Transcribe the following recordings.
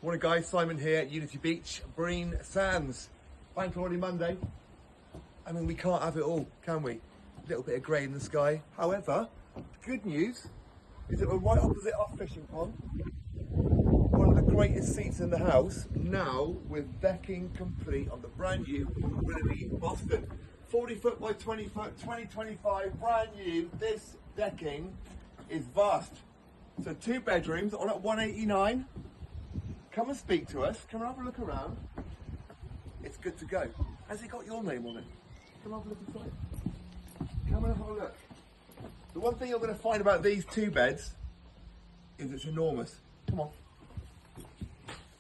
Morning guys, Simon here at Unity Beach, Breen Sands. Bank holiday Monday. I mean, we can't have it all, can we? A little bit of grey in the sky. However, the good news is that we're right opposite our fishing pond. One of the greatest seats in the house, now with decking complete on the brand new willerby Boston. 40 foot by 20 foot, 2025, brand new. This decking is vast. So 2 bedrooms on at 189. Come and speak to us. Come and have a look around. It's good to go. Has it got your name on it? Come have a look inside. Come and have a look. The one thing you're going to find about these 2 beds is it's enormous. Come on.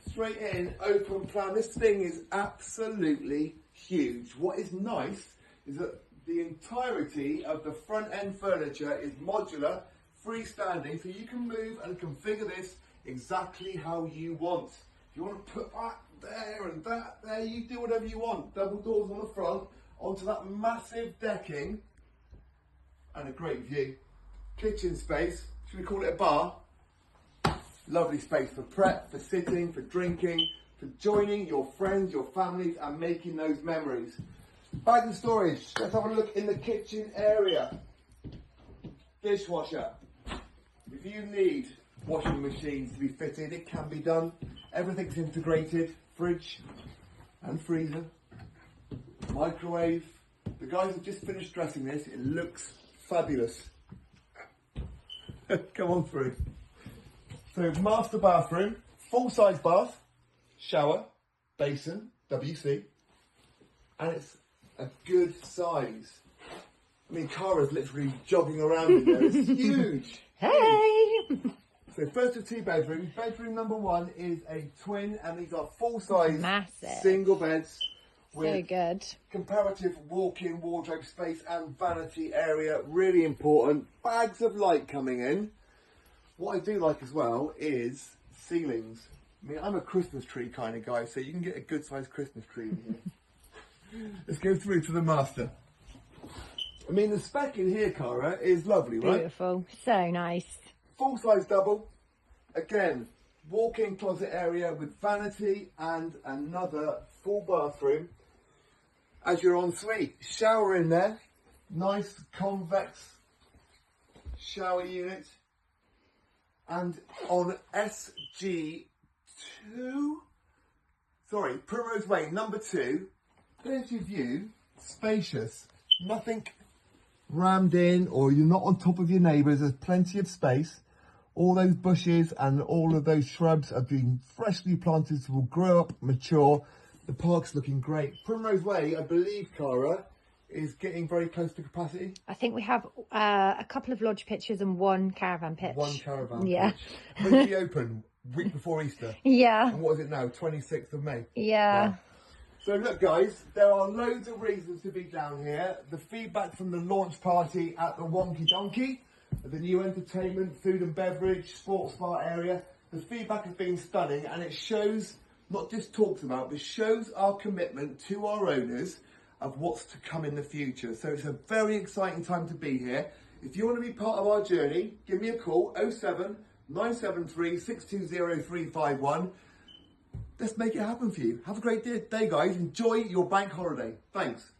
Straight in, open plan. This thing is absolutely huge. What is nice is that the entirety of the front end furniture is modular, freestanding, so you can move and configure this exactly how you want. If you want to put that there and that there, you do whatever you want. Double doors on the front, onto that massive decking, and a great view. Kitchen space, should we call it a bar? Lovely space for prep, for sitting, for drinking, for joining your friends, your families, and making those memories. Bag and storage, let's have a look in the kitchen area. Dishwasher. If you need washing machines to be fitted, it can be done. Everything's integrated. Fridge and freezer. Microwave. The guys have just finished dressing this. It looks fabulous. Come on through. So master bathroom, full-size bath, shower, basin, WC, and it's a good size. I mean, Cara's literally jogging around in there. It's huge. Hey! So first of 2 bedrooms. Bedroom number 1 is a twin, and these are full-size single beds with good comparative walk-in wardrobe space and vanity area. Really important. Bags of light coming in. What I do like as well is ceilings. I mean, I'm a Christmas tree kind of guy, so you can get a good sized Christmas tree in here. Let's go through to the master. I mean, the spec in here, Cara, is lovely, right? Beautiful, so nice. Full size double. Again, walk-in closet area with vanity and another full bathroom. As your ensuite, shower in there. Nice convex shower unit. And on SG2, Primrose Way, number 2, there's your view, spacious, nothing rammed in or you're not on top of your neighbours, there's plenty of space. All those bushes and all of those shrubs have been freshly planted, so will grow up, mature. The park's looking great. Primrose Way, I believe, Cara, is getting very close to capacity. I think we have a couple of lodge pitches and 1 caravan pitch. 1 caravan pitch. When did we open? Week before Easter. Yeah. And what is it now? 26th of May. Yeah. Wow. So look guys, there are loads of reasons to be down here. The feedback from the launch party at the Wonky Donkey, the new entertainment, food and beverage, sports bar area, the feedback has been stunning, and it shows, not just talks about, but shows our commitment to our owners of what's to come in the future. So it's a very exciting time to be here. If you want to be part of our journey, give me a call, 07 973 620 351. Let's make it happen for you. Have a great day, guys. Enjoy your bank holiday. Thanks.